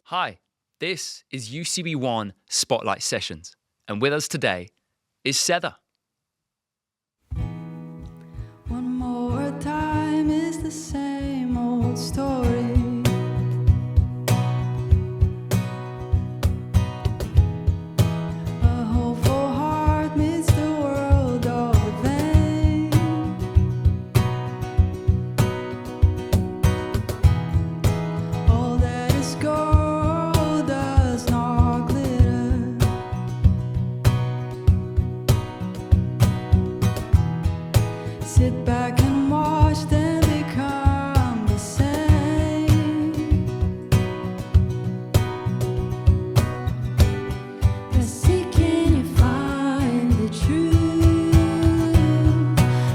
Hi, this is UCB 1 Spotlight Sessions, and with us today is Cether. One more time is the same old story. A hopeful heart meets the world all in vain. All that is gold does not glitter. Sit back and watch them become the same. But seeking you find the truth.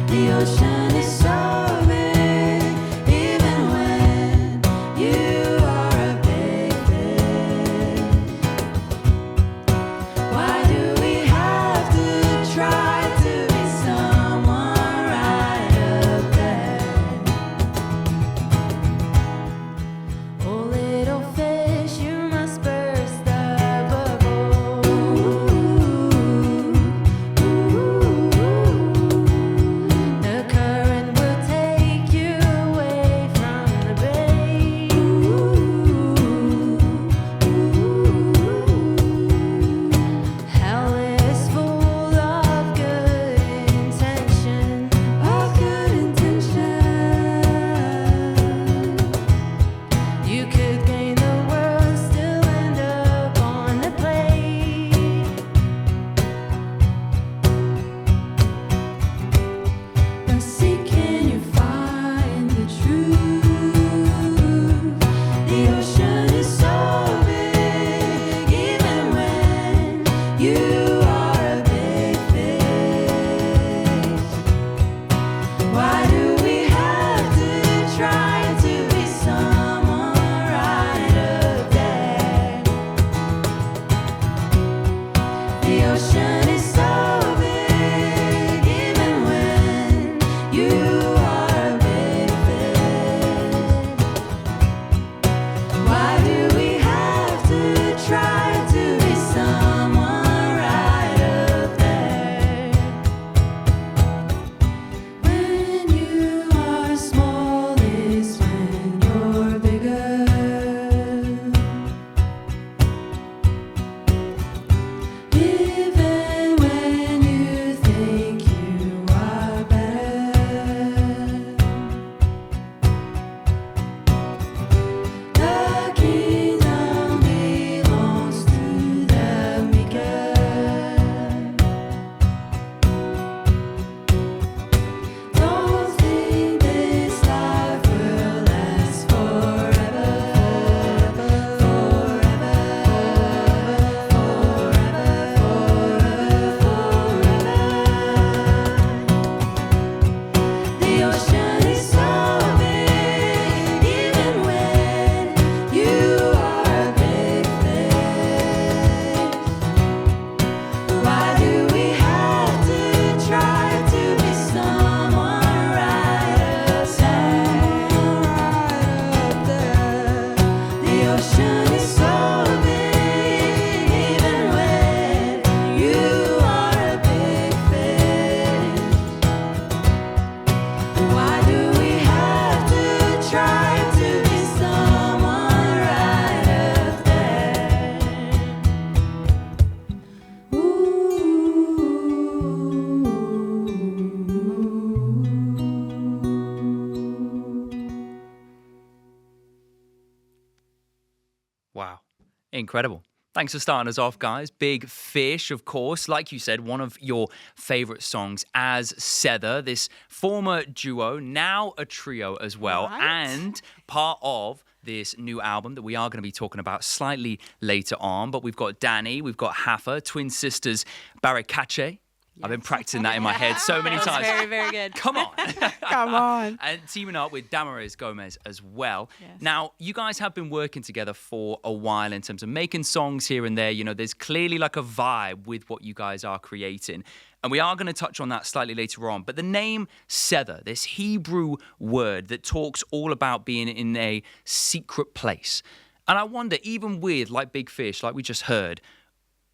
The ocean is so big, even when you are a big fish. Why do we have to try to be someone right up there? Oh, little fish, you must burst the bubble. The current will take you away from the bay. Hell is full of good intention, You could gain the world, still end up on the plate. But seeking you find the truth. The ocean is so big, even when you are a big fish. Why do we have to try to be someone right up there? The ocean is so big, even when you are a big fish. Why do we have to try to be someone right up there? When you are small is when you're bigger. Even when you think you are better. The kingdom belongs to the meeker. Don't think this life will last forever, forever, The ocean is so big, even when you are a big fish. Why do we have to try to be someone right up there? The ocean is so big, even when you are a big fish. Why do we have to try to be someone right up there? Wow, incredible. Thanks for starting us off, guys. Big Fish, of course, like you said, one of your favorite songs as Cether, this former duo, now a trio as well, Right. and part of this new album that we are going to be talking about slightly later on. But we've got Dani, we've got Rafa, twin sisters Barekath. I've been practicing that in my head so many That was times. very, very good. Come on. Come on. And teaming up with Dâmares Gomes as well. Yes. Now, you guys have been working together for a while in terms of making songs here and there. You know, there's clearly like a vibe with what you guys are creating. And we are going to touch on that slightly later on. But the name Cether, this Hebrew word that talks all about being in a secret place. And I wonder, even with like Big Fish, like we just heard,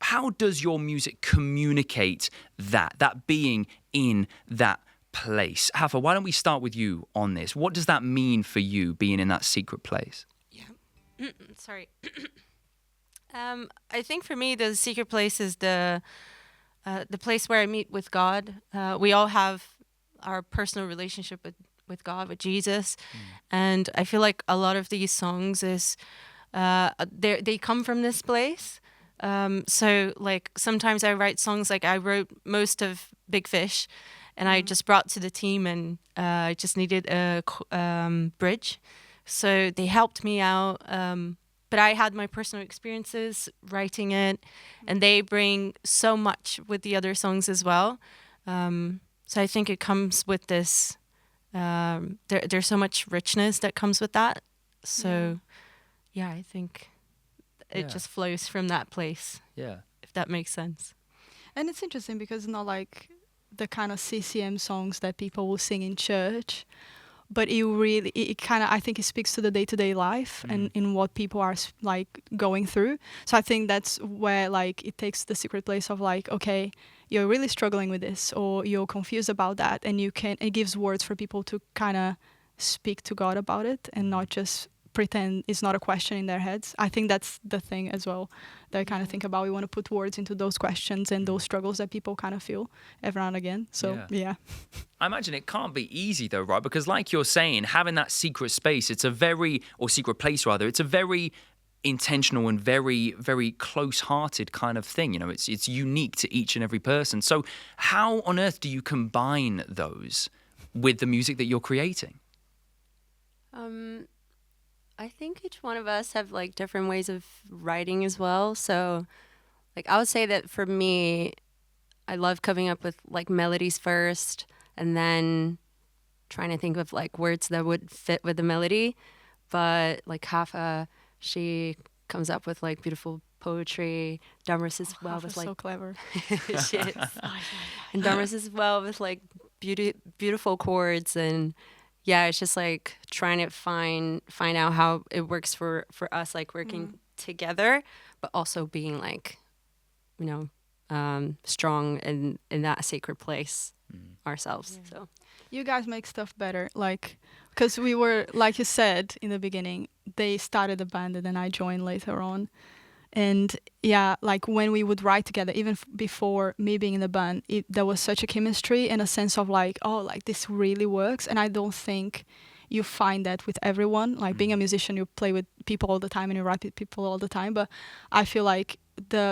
how does your music communicate that being in that place? Rafa, why don't we start with you on this? What does that mean for you, being in that secret place? Yeah. Sorry. I think for me, the secret place is the place where I meet with God. We all have our personal relationship with God, with Jesus, and I feel like a lot of these songs is they come from this place. So like sometimes I write songs, like I wrote most of Big Fish, and I just brought to the team, and I just needed a bridge, so they helped me out. But I had my personal experiences writing it, and they bring so much with the other songs as well. So I think it comes with this. There's so much richness that comes with that. So yeah, I think it just flows from that place. Yeah, if that makes sense. And it's interesting because it's not like the kind of CCM songs that people will sing in church, but it kind of, I think it speaks to the day-to-day life and in what people are like going through. So I think that's where like it takes the secret place of like, okay, you're really struggling with this, or you're confused about that, and it gives words for people to kind of speak to God about it and not just pretend it's not a question in their heads. I think that's the thing as well that I kind of think about. We want to put words into those questions and those struggles that people kind of feel every now and again. So yeah. I imagine it can't be easy though, right? Because like you're saying, having that secret space, or secret place rather, it's a very intentional and very, very close-hearted kind of thing. You know, it's unique to each and every person. So how on earth do you combine those with the music that you're creating? I think each one of us have like different ways of writing as well. So like I would say that for me, I love coming up with like melodies first and then trying to think of like words that would fit with the melody. But like Rafa, she comes up with like beautiful poetry. Dâmares as well with like so clever. She is. And Dâmares as well with like beautiful chords, and yeah, it's just like trying to find out how it works for us, like working together, but also being like, you know, strong in that sacred place ourselves. Yeah. So you guys make stuff better, like, because we were, like you said in the beginning, they started a band and then I joined later on. And yeah, like when we would write together, even before me being in the band, there was such a chemistry and a sense of like, oh, like this really works. And I don't think you find that with everyone. Like being a musician, you play with people all the time and you write with people all the time. But I feel like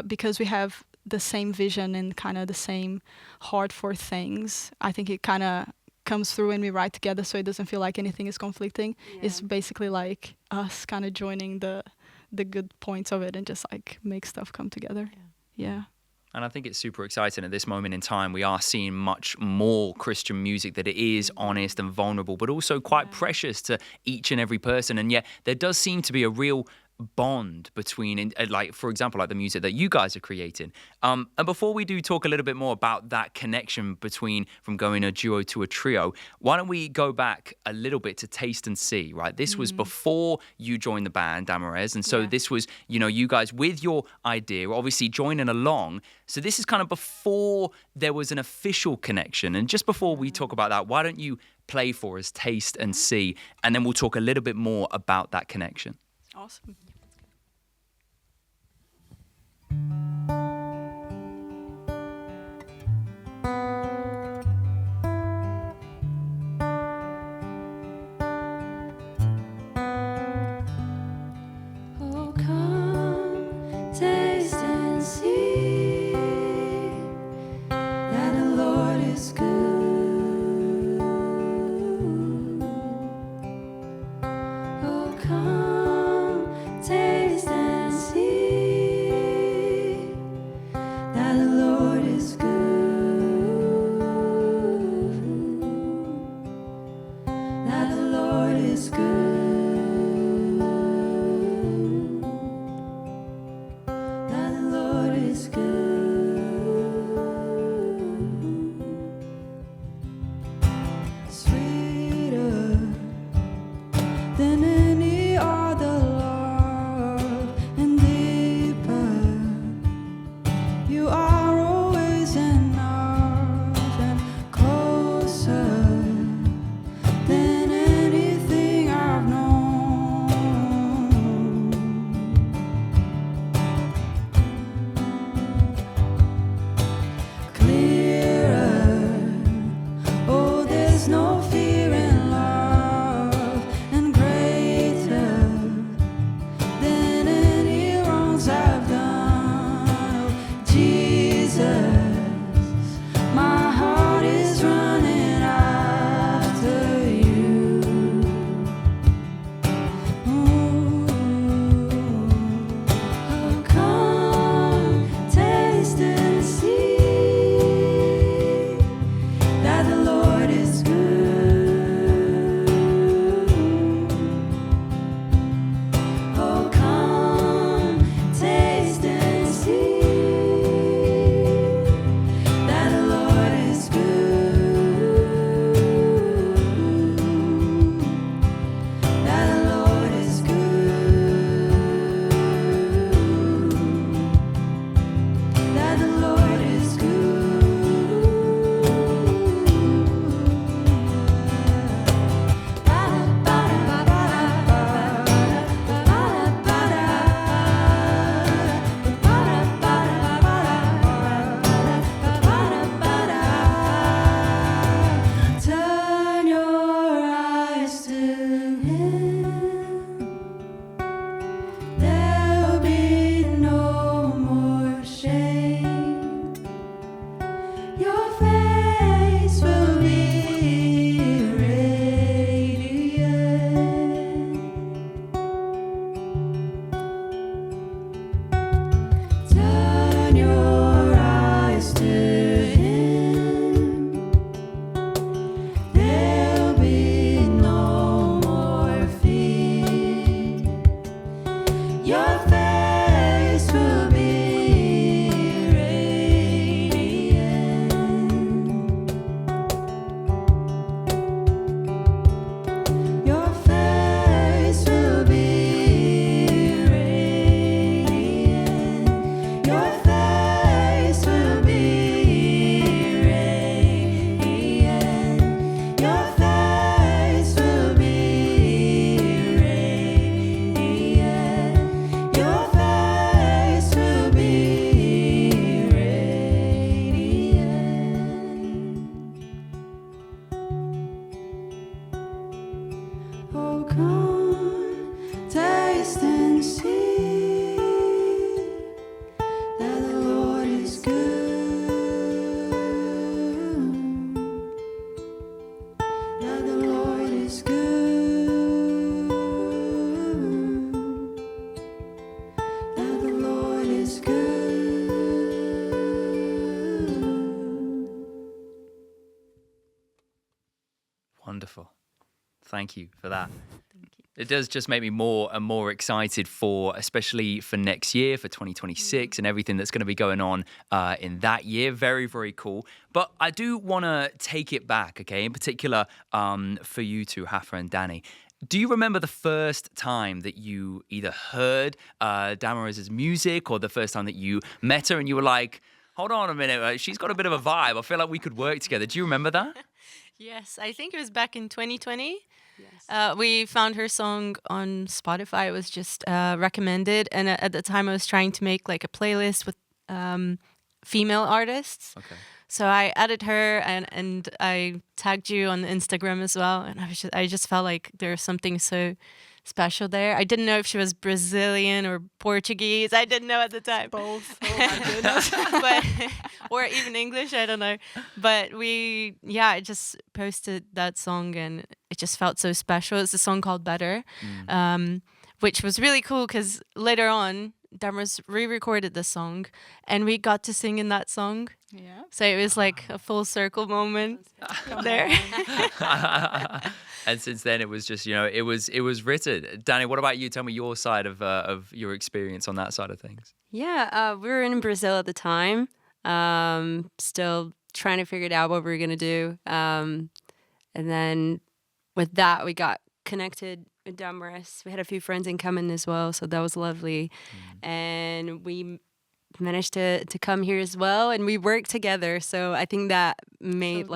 because we have the same vision and kind of the same heart for things, I think it kind of comes through when we write together, so it doesn't feel like anything is conflicting. It's basically like us kind of joining the good points of it and just like make stuff come together. Yeah. And I think it's super exciting at this moment in time. We are seeing much more Christian music that it is honest and vulnerable, but also quite precious to each and every person. And yet there does seem to be a real bond between, like, for example, like the music that you guys are creating. And before we do talk a little bit more about that connection between from going a duo to a trio, why don't we go back a little bit to Taste and See, right? This was before you joined the band, Dâmares. And so this was, you know, you guys with your idea, obviously joining along. So this is kind of before there was an official connection. And just before we talk about that, why don't you play for us Taste and See, and then we'll talk a little bit more about that connection. Awesome. Oh, come, taste and see that the Lord is good. Oh, come, Your face will be radiant. Your face will be radiant. Your face will be radiant. Your face will be radiant. Your face will be radiant. Oh, come, taste and see that the Lord is good. That the Lord is good. That the Lord is good. Wonderful. Thank you for that. It does just make me more and more excited for, especially for next year, for 2026 and everything that's going to be going on in that year. Very, very cool. But I do want to take it back, okay, in particular for you two, Rafa and Dani. Do you remember the first time that you either heard Dâmares' music or the first time that you met her and you were like, hold on a minute, she's got a bit of a vibe. I feel like we could work together. Do you remember that? Yes, I think it was back in 2020. We found her song on Spotify. It was just recommended, and at the time I was trying to make like a playlist with female artists. Okay. So I added her and I tagged you on Instagram as well, and I just felt like there was something so special there. I didn't know if she was Brazilian or Portuguese. I didn't know at the time. Both. Oh my goodness. But or even English, I don't know. But I just posted that song and it just felt so special. It's a song called Better, which was really cool because later on Dâmares re-recorded the song and we got to sing in that song. Yeah. So it was like a full circle moment there. And since then, it was just, it was written. Dani, what about you? Tell me your side of your experience on that side of things. Yeah, we were in Brazil at the time, still trying to figure it out what we were going to do. And then with that, we got connected with Dâmares. We had a few friends in common as well, so that was lovely. And we managed to come here as well, and we worked together. So I think that made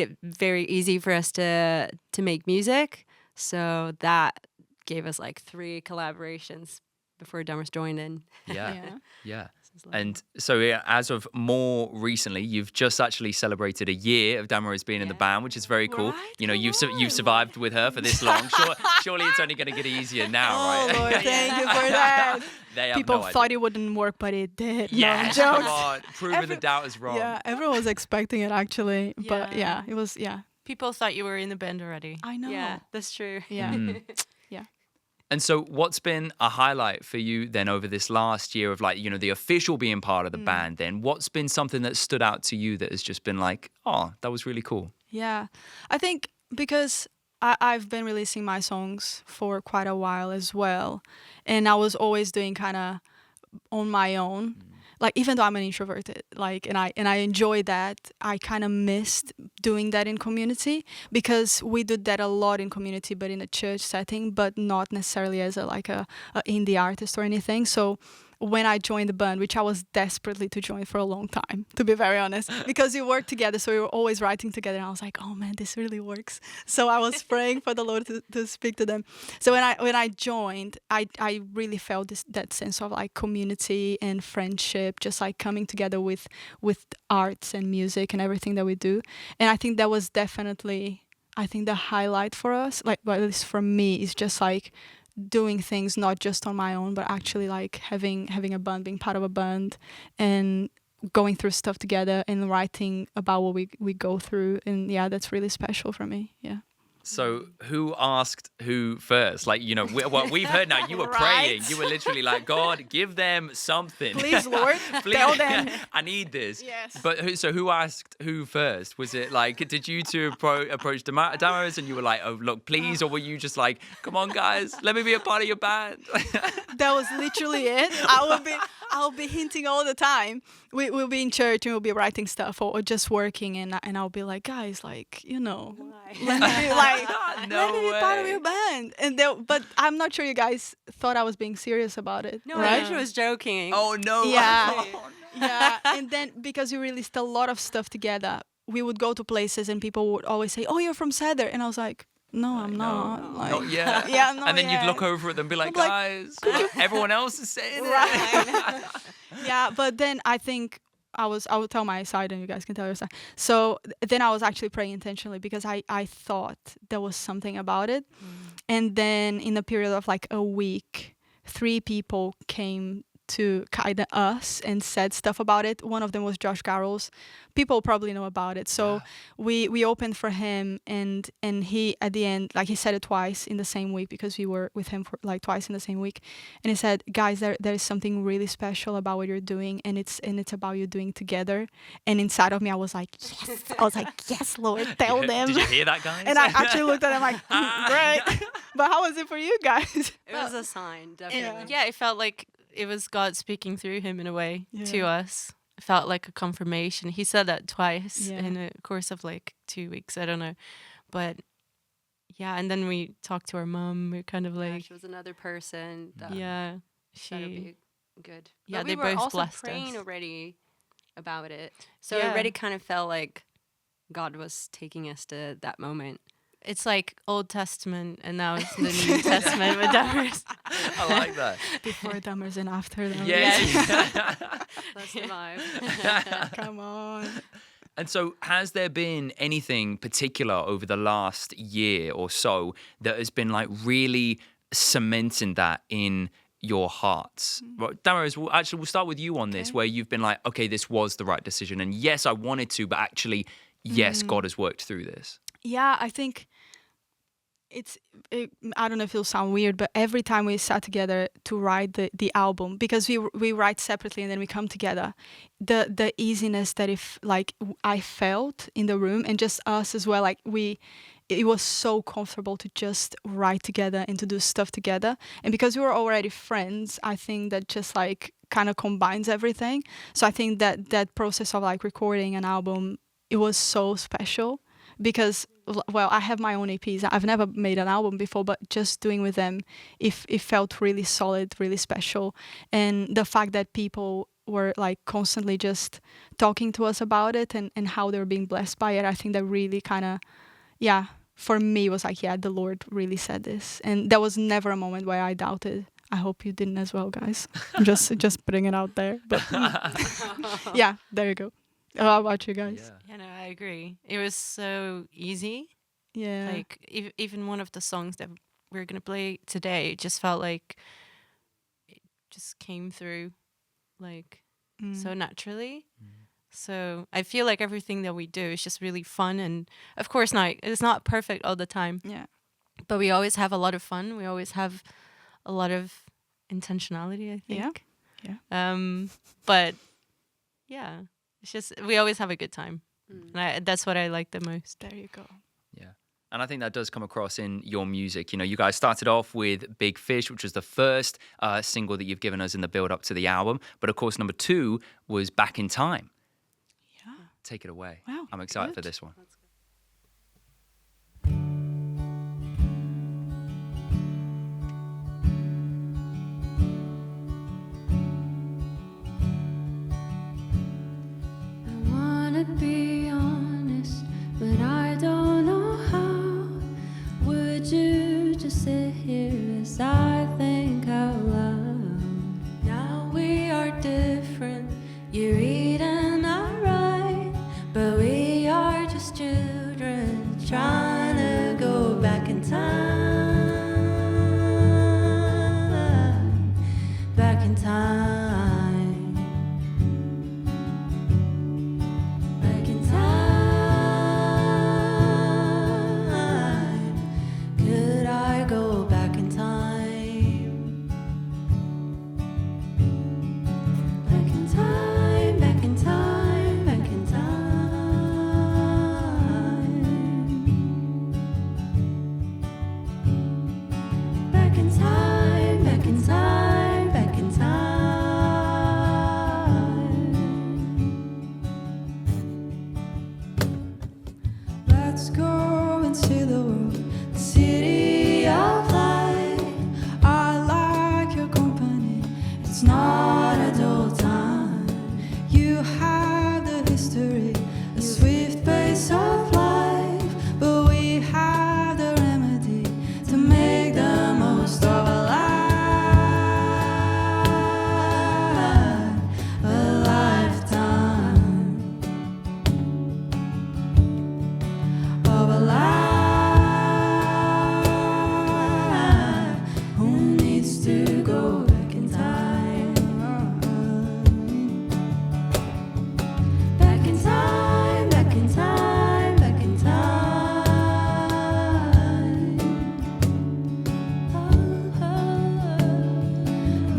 it very easy for us to make music. So that gave us like 3 collaborations before Dâmares joined in. Yeah. And so as of more recently, you've just actually celebrated a year of Dâmares being in the band, which is very cool. Right? You've survived with her for this long. Surely it's only going to get easier now, right? Oh, Lord, thank you for that. They have People no thought idea. it wouldn't work, but it did. Yes, No come jokes. on. Proving the doubt is wrong. Yeah, everyone was expecting it actually. But Yeah. it was, People thought you were in the band already. I know. Yeah, that's true. Yeah. And so what's been a highlight for you then over this last year of the official being part of the band then? What's been something that stood out to you that has just been like, oh, that was really cool? Yeah. I think because I've been releasing my songs for quite a while as well. And I was always doing kind of on my own. Like, even though I'm an introverted, and I enjoy that, I kind of missed doing that in community because we did that a lot in community, but in a church setting, but not necessarily as a indie artist or anything. So when I joined the band, which I was desperately to join for a long time, to be very honest, because we worked together, so we were always writing together, and I was like, oh man, this really works. So I was praying for the Lord to speak to them. So when I joined, I really felt that sense of like community and friendship, just like coming together with arts and music and everything that we do. And I think that was definitely, the highlight for us, well, at least for me, is just like doing things not just on my own, but actually like having a band, being part of a band, and going through stuff together and writing about what we go through. And yeah, that's really special for me. Yeah. So who asked who first? Like, you know, what we've heard now, you were Right. praying. You were literally like, God, give them something. Please, Lord, tell them. I need this. Yes. But so who asked who first? Was it like, did you two approach Dâmares and you were like, oh, look, please? Or were you just like, come on, guys, let me be a part of your band? That was literally it. I'll be hinting all the time. We'll be in church and we'll be writing stuff or just working, and I'll be like, guys, like, you know, let me be like, No let me be part of way. your band. And but I'm not sure you guys thought I was being serious about it. No, right? I was joking. Oh, no. Yeah. Oh, no. Yeah, and then because we released a lot of stuff together, we would go to places and people would always say, "Oh, you're from Cether," and I was like, "No, I'm not." Like, Not yet. Yeah, not And then you'd yet. look over at them and be like, I'm like, guys, everyone else is saying it. Right. Yeah, but then I think I would tell my side and you guys can tell your side. So then I was actually praying intentionally because I thought there was something about it. And then in a period of like a week, 3 people came to kind of us and said stuff about it. One of them was Josh Garrels. People probably know about it. So we opened for him, and he at the end, like, he said it twice in the same week because we were with him for like twice in the same week. And he said, guys, there is something really special about what you're doing, and it's about you doing together. And inside of me I was like, yes. I was like, yes, Lord, tell them. Did you hear that, guys? And I actually looked at him like, great. But how was it for you guys? It was a sign, definitely. Yeah, it felt like it was God speaking through him in a way to Yeah. us. It felt like a confirmation. He said that twice Yeah. in a course of like 2 weeks. I don't know. But yeah, and then we talked to our mom. We're kind of Yeah, like, she was another person that yeah, that'd she, be good. yeah, But they we were both also blessed praying us. already about it, so Yeah. it already kind of felt like God was taking us to that moment. It's like Old Testament and now it's the New Testament with Dâmares. I like that. Before Dâmares and after Dâmares. Yes. That's the vibe. Come on. And so, has there been anything particular over the last year or so that has been like really cementing that in your hearts? Well, Dâmares, we'll start with you on this, where you've been like, okay, this was the right decision, and yes, I wanted to, but actually, yes, God has worked through this. Yeah, I think I don't know if it'll sound weird, but every time we sat together to write the album, because we write separately and then we come together, the easiness that I felt in the room, and just us as well, like it was so comfortable to just write together and to do stuff together. And because we were already friends, I think that just like kind of combines everything. So I think that process of like recording an album, it was so special. Because, well, I have my own EPs. I've never made an album before, but just doing with them, it felt really solid, really special. And the fact that people were like constantly just talking to us about it and how they were being blessed by it, I think that really kind of, yeah, for me was like, yeah, the Lord really said this. And there was never a moment where I doubted. I hope you didn't as well, guys. I'm just putting it out there. But yeah, there you go. How about you guys? Yeah, no, I agree. It was so easy. Yeah. Like even one of the songs that we're gonna play today, it just felt like it just came through, like so naturally. So I feel like everything that we do is just really fun, and of course, it's not perfect all the time. Yeah. But we always have a lot of fun. We always have a lot of intentionality, I think. Yeah. But yeah, it's just we always have a good time. And that's what I like the most. There you go. Yeah. And I think that does come across in your music. You know, you guys started off with Big Fish, which was the first single that you've given us in the build up to the album. But of course, number 2 was Back in Time. Yeah. Take it away. Wow, I'm excited for good. this one. I wanna be honest, but I don't know how. Would you just sit here as I think out loud? Now we are different, you read and I write, but we are just children trying to go back in time, back in time. Back in time, It's not a dull time. You have the history, a swift pace of life, but we have the remedy to make the most of a lifetime of a life. Who needs to go back in time? Back in time, back in time, back in time.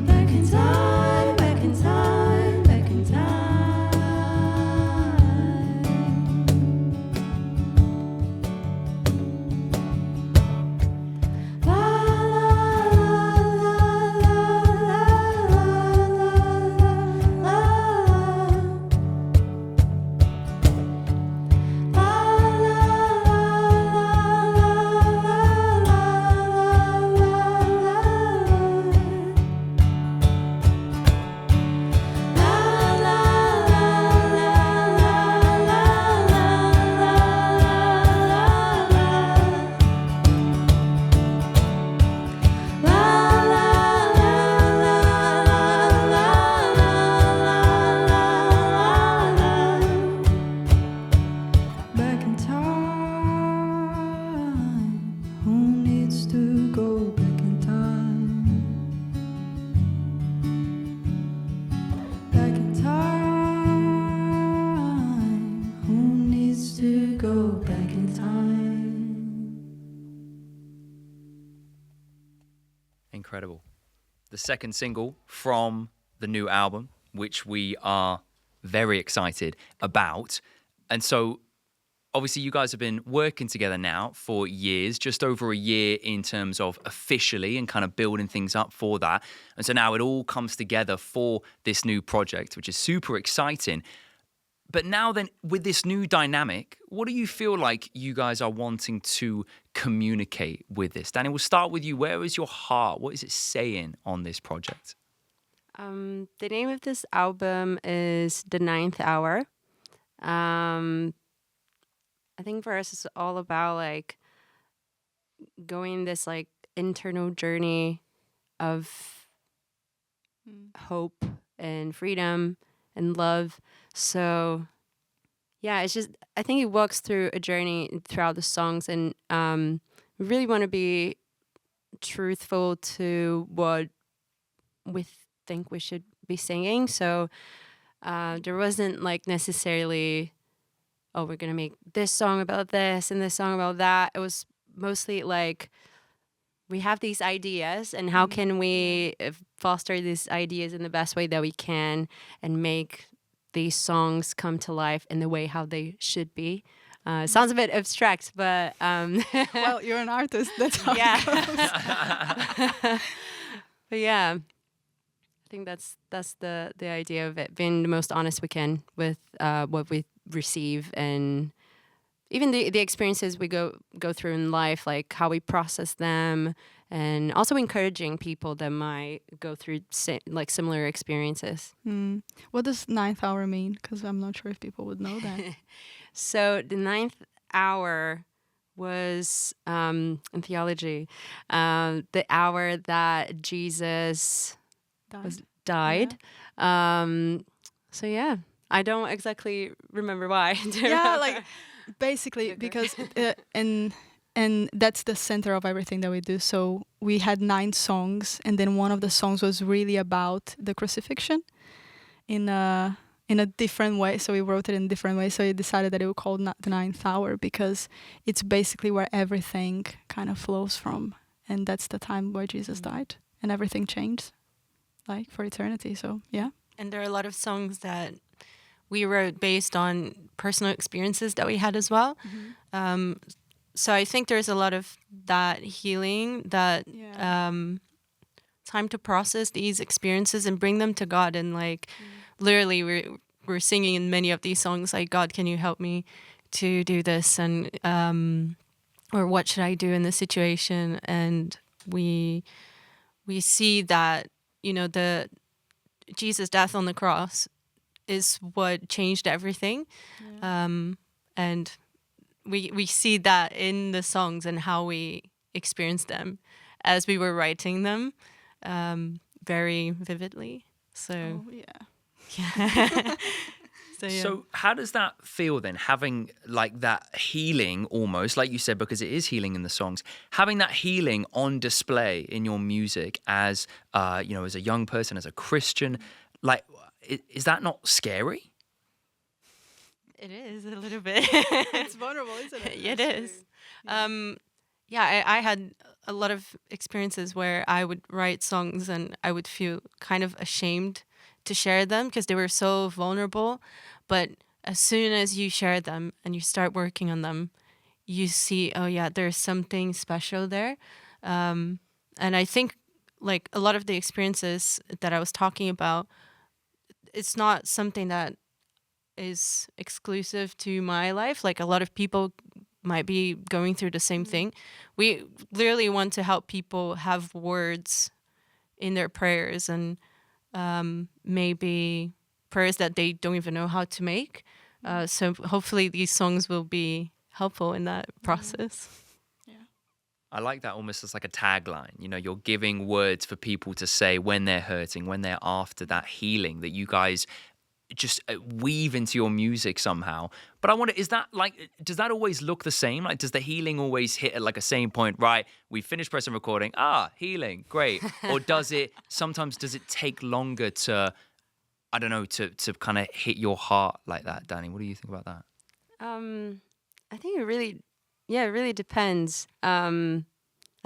Back in time, back in time, back in time. La la la la la la Back in time. Who needs to go back in time? Back in time. Who needs to go back in time? Incredible. The second single from the new album, which we are very excited about. And so, obviously, you guys have been working together now for years, just over a year in terms of officially and kind of building things up for that. And so now it all comes together for this new project, which is super exciting. But now then, with this new dynamic, what do you feel like you guys are wanting to communicate with this? Dani, we'll start with you. Where is your heart? What is it saying on this project? The name of this album is The Ninth Hour. I think for us it's all about like going this like internal journey of hope and freedom and love. So yeah, it's just I think it walks through a journey throughout the songs, and we really want to be truthful to what we think we should be singing. So there wasn't like necessarily, oh, we're gonna make this song about this and this song about that. It was mostly like we have these ideas, and how can we foster these ideas in the best way that we can and make these songs come to life in the way how they should be. It sounds a bit abstract, but Well, you're an artist. That's how yeah. it goes. But yeah, I think that's the idea of it, being the most honest we can with what we receive, and even the experiences we go through in life, like how we process them, and also encouraging people that might go through like similar experiences. What does ninth hour mean? Because I'm not sure if people would know that. So the ninth hour was in theology the hour that Jesus died. So yeah, I don't exactly remember why. Yeah, like basically because and that's the center of everything that we do. So we had 9 songs, and then one of the songs was really about the crucifixion in a different way. So we wrote it in a different way. So we decided that it would call the ninth hour, because it's basically where everything kind of flows from, and that's the time where Jesus died, and everything changed, like for eternity. So yeah. And there are a lot of songs that we wrote based on personal experiences that we had as well. So I think there's a lot of that healing, that time to process these experiences and bring them to God. And like literally we're singing in many of these songs like, God, can you help me to do this? And or what should I do in this situation? And we see that, you know, the Jesus' death on the cross is what changed everything. And we see that in the songs and how we experience them as we were writing them very vividly. So, yeah. So how does that feel then, having like that healing almost, like you said, because it is healing in the songs, having that healing on display in your music as, as a young person, as a Christian, like, is that not scary? it is a little bit. It's vulnerable, isn't it? It is. I had a lot of experiences where I would write songs and I would feel kind of ashamed to share them because they were so vulnerable. But as soon as you share them and you start working on them, you see, oh yeah, there's something special there. And I think like a lot of the experiences that I was talking about, it's not something that is exclusive to my life. Like a lot of people might be going through the same thing. We literally want to help people have words in their prayers and maybe prayers that they don't even know how to make. So hopefully these songs will be helpful in that process. I like that almost as like a tagline. You're giving words for people to say when they're hurting, when they're after that healing that you guys just weave into your music somehow. But I wonder, is that like, does that always look the same? Like, does the healing always hit at like a same point, right? We finished pressing recording, healing, great. Or does it take longer to, I don't know, to kind of hit your heart like that? Dani, what do you think about that? I think it really depends. I don't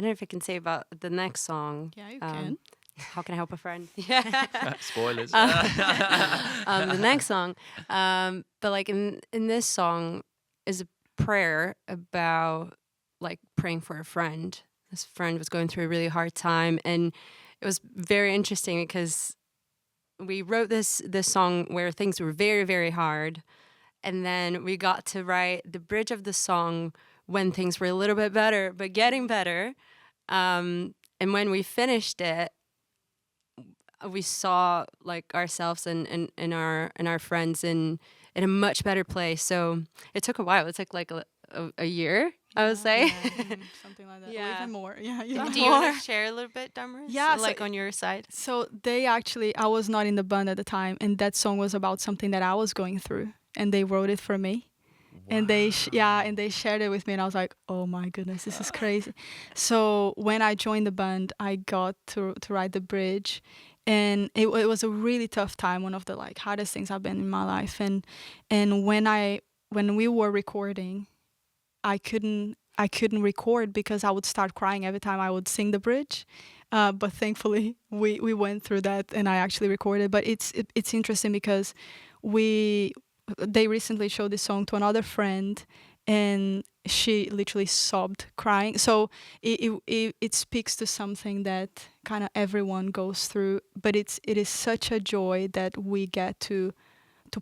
know if I can say about the next song. Yeah, you can. How can I help a friend? Yeah. Spoilers. The next song. But like in this song is a prayer about like praying for a friend. This friend was going through a really hard time, and it was very interesting because we wrote this song where things were very, very hard, and then we got to write the bridge of the song when things were a little bit better, but getting better. And when we finished it, we saw like ourselves and our friends in a much better place. So it took a while. It took like a year, I would say. Something like that. Yeah. Or even more. Yeah. Do you want to share a little bit, Dâmares? Yeah, Like on your side? So I was not in the band at the time, and that song was about something that I was going through, and they wrote it for me. And they shared it with me, and I was like, oh my goodness, this is crazy. So when I joined the band, I got to write the bridge, and it was a really tough time, one of the like hardest things I've been in my life. And when we were recording, I couldn't record because I would start crying every time I would sing the bridge. But thankfully we went through that, and I actually recorded. But it's interesting because they recently showed this song to another friend, and she literally sobbed crying. So it speaks to something that kind of everyone goes through, but it is such a joy that we get to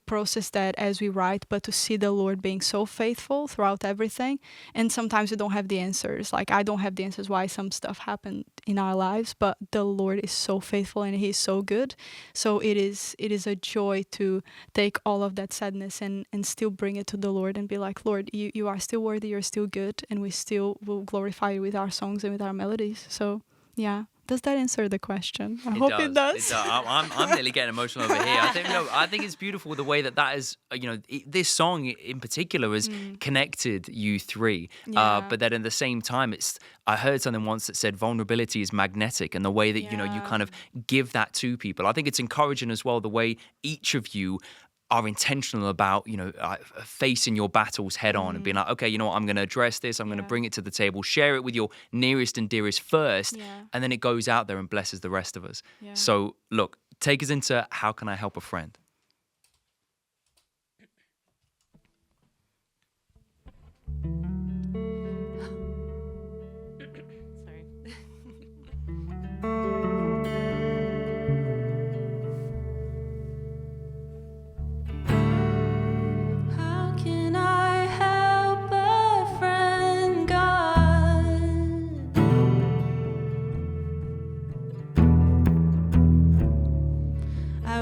process that as we write, but to see the Lord being so faithful throughout everything. And sometimes we don't have the answers. Like I don't have the answers why some stuff happened in our lives, but the Lord is so faithful and He's so good. So it is a joy to take all of that sadness and still bring it to the Lord and be like, Lord, you are still worthy, you're still good, and we still will glorify you with our songs and with our melodies. So yeah. Does that answer the question? I hope it does. I'm nearly getting emotional over here. I think it's beautiful the way that is, this song in particular has connected you three. Yeah. But then at the same time, I heard something once that said vulnerability is magnetic, and the way that, you kind of give that to people. I think it's encouraging as well, the way each of you are intentional about, facing your battles head on and being like, okay, you know what, I'm going to address this. I'm going to bring it to the table, share it with your nearest and dearest first, and then it goes out there and blesses the rest of us. Yeah. So look, take us into How Can I Help a Friend? Sorry. How can I help a friend, God? I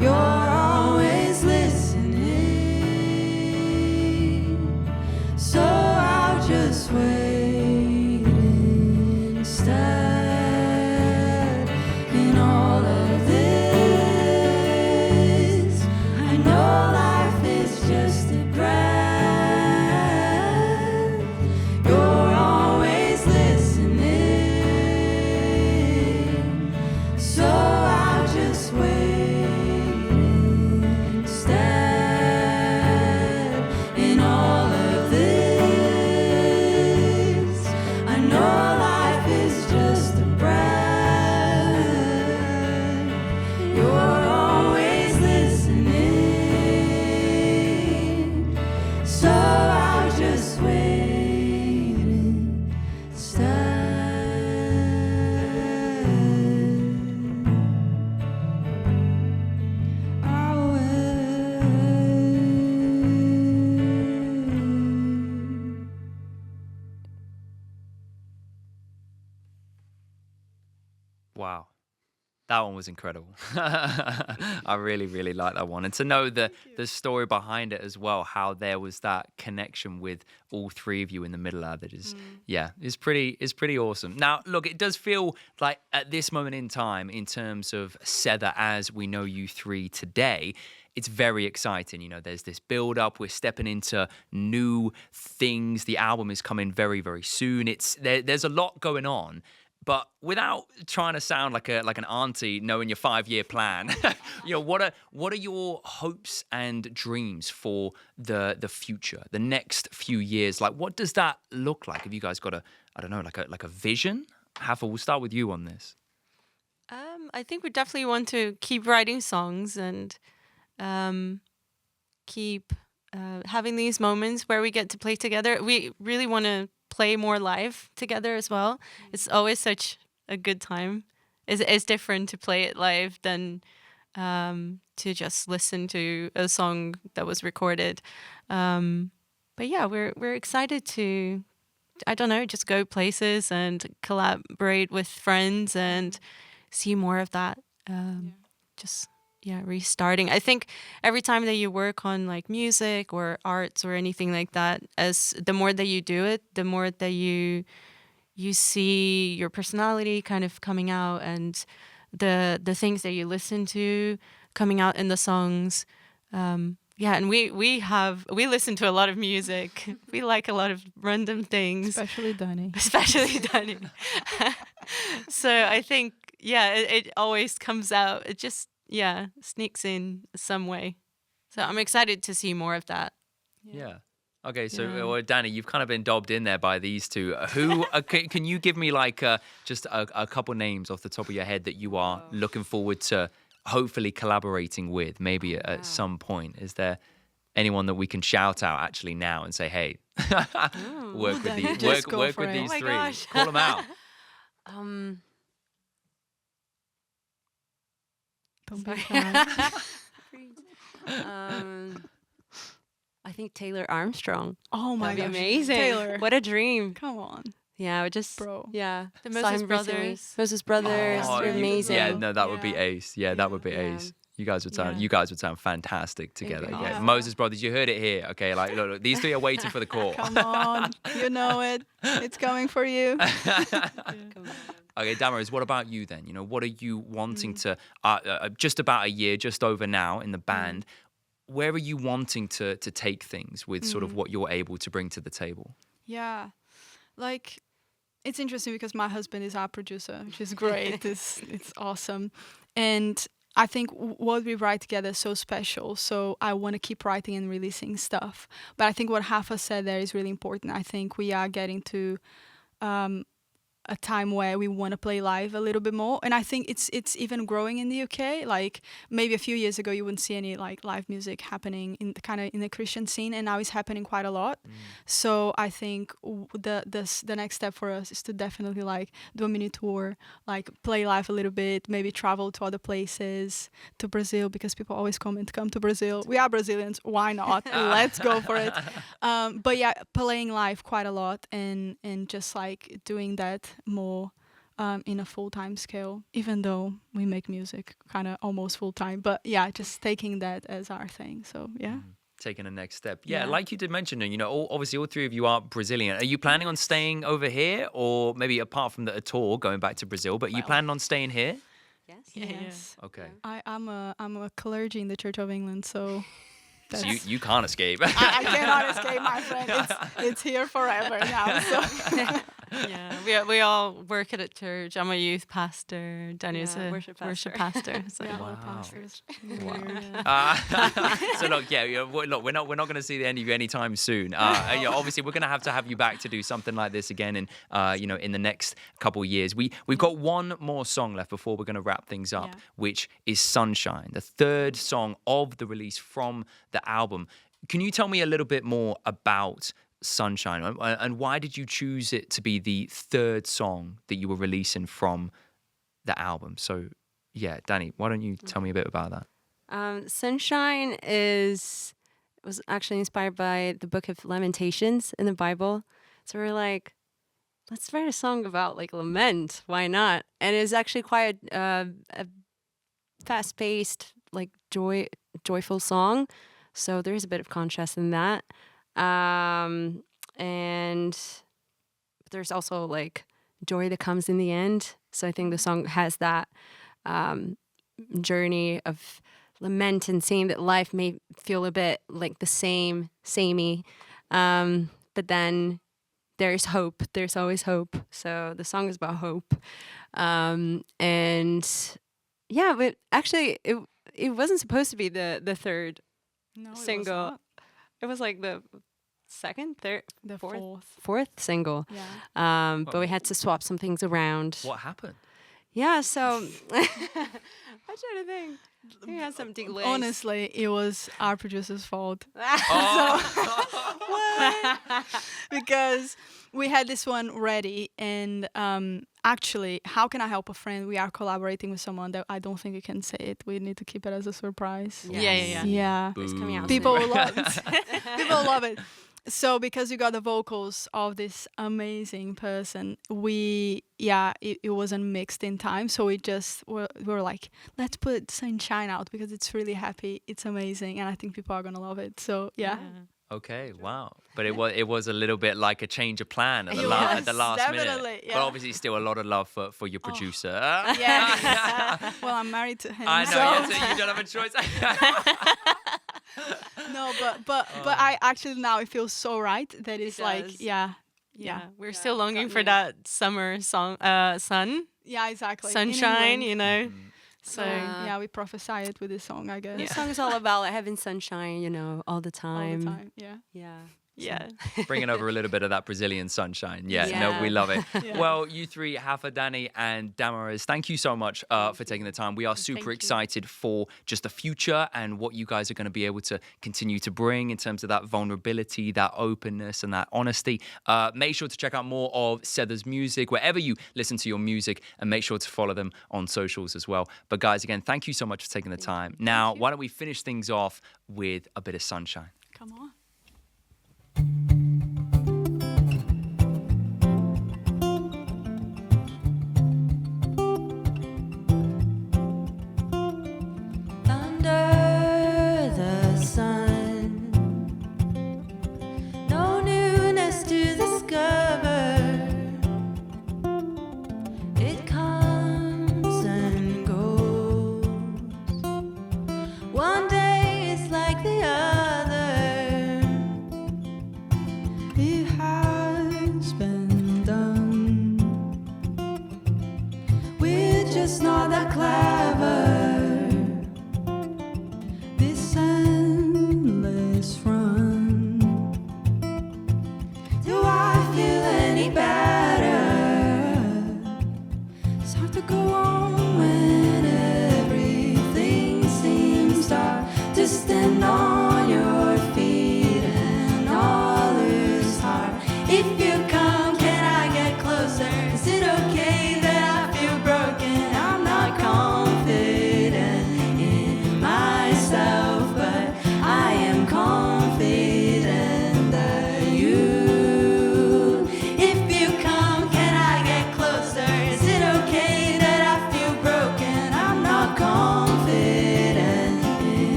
You're always listening, so I'll just wait instead. In all of this, I know life is just a breath. You're always listening, so I'll just wait instead. In all of this, I know life is just a breath. You're always listening, so I'll just wait instead. I'll wait. Wow. That one was incredible. I really, really like that one. And to know the story behind it as well, how there was that connection with all three of you in the middle of it is, yeah, is pretty awesome. Now, look, it does feel like at this moment in time, in terms of Cether as we know you three today, it's very exciting. You know, there's this build up. We're stepping into new things. The album is coming very, very soon. There's a lot going on. But without trying to sound like an auntie, knowing your 5-year plan, you know, what are your hopes and dreams for the future, the next few years? Like, what does that look like? Have you guys got like a vision? Rafa, we'll start with you on this. I think we definitely want to keep writing songs and keep having these moments where we get to play together. We really want to play more live together as well. It's always such a good time. It's different to play it live than to just listen to a song that was recorded. But yeah, we're excited to, I don't know, just go places and collaborate with friends and see more of that. Just restarting. I think every time that you work on like music or arts or anything like that, as the more that you do it, the more that you see your personality kind of coming out, and the things that you listen to coming out in the songs. And we listen to a lot of music. We like a lot of random things. Especially Dani. So I think, it always comes out. It just, sneaks in some way. So I'm excited to see more of that. Yeah. Okay, so Dani, you've kind of been dobbed in there by these two. Who can you give me like just a couple names off the top of your head that you are looking forward to hopefully collaborating with, maybe at some point? Is there anyone that we can shout out actually now and say, hey, work with these three, gosh. call them out? Don't be shy. I think Taylor Armstrong. Oh my That'd gosh. be amazing. Taylor. What a dream. Come on. Yeah, we just Bro. Yeah. The Saw Moses him recently. Brothers. Moses Brothers. Oh, They're amazing. Yeah, no, that would be ace. Yeah, that would be ace. You guys would sound fantastic together. you. Yeah. Yeah. Moses Brothers, you heard it here. Okay, like look, these three are waiting for the call. Come on. You know it. It's coming for you. Okay, Dâmares, what about you then? You know, what are you wanting to, just about a year, just over now in the band, where are you wanting to take things with sort of what you're able to bring to the table? Yeah. Like, it's interesting because my husband is our producer, which is great. It's awesome. And I think what we write together is so special. So I want to keep writing and releasing stuff. But I think what Rafa said there is really important. I think we are getting to a time where we want to play live a little bit more, and I think it's even growing in the UK. Like maybe a few years ago you wouldn't see any like live music happening in the Christian scene, and now it's happening quite a lot. So I think the next step for us is to definitely like do a mini tour, like play live a little bit, maybe travel to other places, to Brazil, because people always comment, come to Brazil. We are Brazilians, why not? Let's go for it. But yeah, playing live quite a lot and just like doing that more in a full-time scale, even though we make music kind of almost full-time. But yeah, just taking that as our thing. So yeah. Taking the next step. Yeah, Yeah. like you did mention, you know, obviously all three of you are Brazilian. Are you planning on staying over here, or maybe apart from the tour, going back to Brazil, but you planning on staying here? Yes. Yes. Okay. I'm a clergy in the Church of England, so So that's, you can't escape. I cannot escape, my friend. It's here forever now. So Yeah, we all work at a church. I'm a youth pastor. Dani is Yeah, a worship worship pastor. pastor. So. yeah, Wow. we're pastors. So look, look, we're not going to see the end of you anytime soon. Obviously, we're going to have you back to do something like this again, in in the next couple of years. We've got one more song left before we're going to wrap things up, Yeah. which is "Sunshine," the third song of the release from the album. Can you tell me a little bit more about "Sunshine" and why did you choose it to be the third song that you were releasing from the album? So, yeah, Dani, why don't you tell me a bit about that? Sunshine was actually inspired by the book of Lamentations in the Bible. So we're like, let's write a song about like lament. Why not? And it's actually quite a fast-paced, like joyful song. So there's a bit of contrast in that. And there's also like joy that comes in the end. So I think the song has that journey of lament and seeing that life may feel a bit like the samey. But then there's hope. There's always hope. So the song is about hope. And yeah, but actually it wasn't supposed to be the third No, it was single. not. It was like the second, third, The fourth. fourth single. Yeah. But we had to swap some things around. What happened? Yeah, so I'm trying to think. We had some delays. Honestly, it was our producer's fault. Because we had this one ready, and actually, how can I help a friend? We are collaborating with someone that I don't think we can say it. We need to keep it as a surprise. Yes. Yeah. It's coming out People soon. will love it. People love it. So because you got the vocals of this amazing person, it wasn't mixed in time. So we just were like, let's put Sunshine out because it's really happy. It's amazing. And I think people are going to love it. So yeah. Okay, wow. But it was a little bit like a change of plan at the, Yes, at the last definitely, minute. yeah. But obviously still a lot of love for your producer. Yeah. Well, I'm married to him. I know, so. so you don't have a choice. No, but I actually now it feels so right that it's It like, does. yeah. We're still it's longing gotten for me. that summer song, sun, Yeah, exactly. In sunshine. England. You know. Mm-hmm. So Yeah, we prophesy it with this song, I guess. The song is all about like, having sunshine, all the All time. the time. Yeah. Yeah. yeah. Bringing over a little bit of that Brazilian sunshine. Yeah, no, Yeah. we love it. Yeah. Well, you three, Rafa, Dani, and Dâmares, thank you so much for taking the time. We are super Thank you. excited for just the future and what you guys are going to be able to continue to bring in terms of that vulnerability, that openness, and that honesty. Make sure to check out more of Cether's music wherever you listen to your music, and make sure to follow them on socials as well. But guys, again, thank you so much for taking the time. Now, why don't we finish things off with a bit of sunshine? Come on. Under the sun, no newness to discover. It comes and goes. One day is like the other. It has been done. We're just not that clever. This endless run. Do I feel any better? It's hard to go on when everything seems dark. To stand